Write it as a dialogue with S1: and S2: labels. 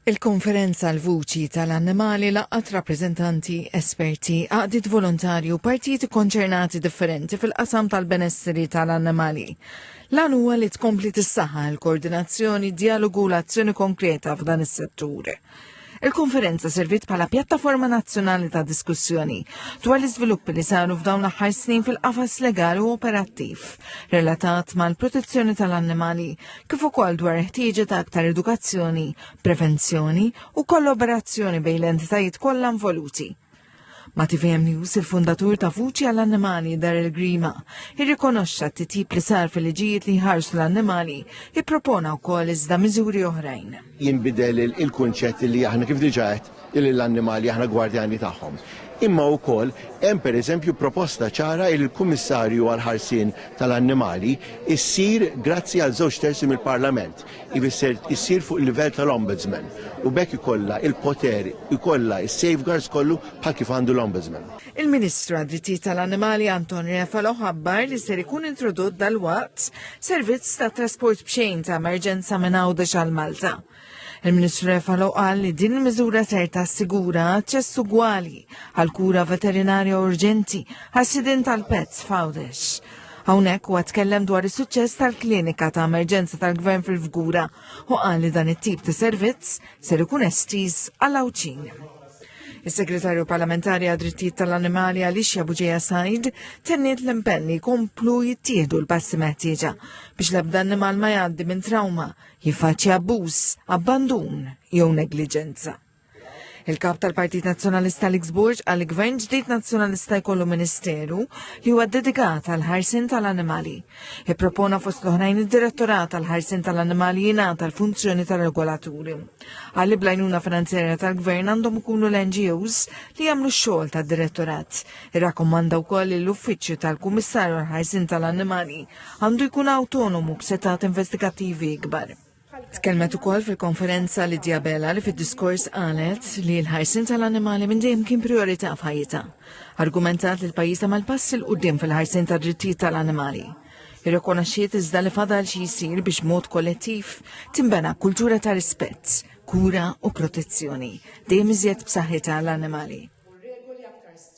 S1: Il-konferenza l-vuċi tal-annimali laqqat rappreżentanti, esperti, għaqdiet volontarju, partiti konċernati differenti fil-qasam tal-benesseri tal-annimali. Lan huwa li tkompli tissaħħa l-koordinazzjoni, dialogu u l-azzjoni konkreta f'dan is-settur. Il-konferenza servit bħala pjattaforma nazzjonali ta' diskussjoni dwar l-iżviluppi li saru f'dawn l-aħħar snin fil-qafas legali u operattiv relatat mal-protezzjoni tal-annimali kif ukoll dwar ħtieġa ta' aktar edukazzjoni, prevenzjoni u kollaborazzjoni bejn l-entitajiet kollha involuti. Ma' TVM News, il-fundatur ta' Vuċi għall-Annimali Darryl Grima irrikonoxxa t-titjib li sar fil-liġijiet li ħarsu l-annimali jippropona wkoll iżda miżuri oħrajn.
S2: Jinbidel il-kunċett li aħna kif diġà qed l-annimali aħna gwardjani tagħhom. Imma wkoll hemm pereżempju proposta ċara il-Kummissarju għall-ħarsien tal-annimali issir grazzi għal żewġ terzi mill-Parlament. Issir fuq il-livell tal-Ombudsman u bekk ikollha il-poter ikollha is-safeguards kollu bħal kif għandu l-Ombudsman.
S1: Il-Ministru għad-Drittijiet tal-Annimali Anton Refalo ħabbar li ser ikun introdott dal-waqt servizz ta' trasport b'xejn ta' emerġenza minn Għawdex għal Malta. Il-Ministru Refalo qal li din il-miżura ser tassigura aċċess ugwali għal kura veterinarja urġenti għas-sidin tal-pets f'Għawdex. Hawnhekk huwa tkellem dwar is-suċċess tal-klinika ta' emerġenza tal-Gvern fil-Fgura u qal li dan it-tip ta' servizz ser ikun estiż għal Awċin. Is-Segretarju Parlamentari għad-Drittijiet tal-Annimali Alicia Buġeja Said tenniet l-impenni jkomplu jittieħdu l-passi meħtieġa biex l-ebda annimal ma jgħaddi minn trauma, jiffaċċja abbuż, abbandun jew negliġenza. Il-kap tal-Partit Nazzjonalista L-Iksburġ għal Gvern ġdid Nazzjonalista jkollu Ministeru li huwa dedikat għal ħarsin tal-annimali. Ippropona fost l-oħrajn id-Direttorat tal-ħarsin tal-annimali jingħata l-funzjoni tal-regolaturi. Għalli blajnuna finanzjarja tal-Gvern għandhom ikunu l-NGOs li jagħmlu x-xogħol tad-Direttorat. Irrakkomanda wkoll li l-Uffiċċju tal-Kummissarju għall-ħarsin tal-annimali għandu jkun awtonomu b'setat investigattivi ikbar. Tkellmet ukoll fil-konferenza li Diabela li fid-diskors qalet li l-ħarsin tal-annimali minn dejjem kien priorità f'ħajjitha. Argumentat li l-pajjiż mal pass il quddiem fil-ħarsin tad-drittijiet tal-annimali. Irrikonoxxiet iżda li fadal xi jsir biex mod kollettiv timbena kultura ta' rispett, kura u protezzjoni dejjem iżjed b'saħħitha għall-annimali.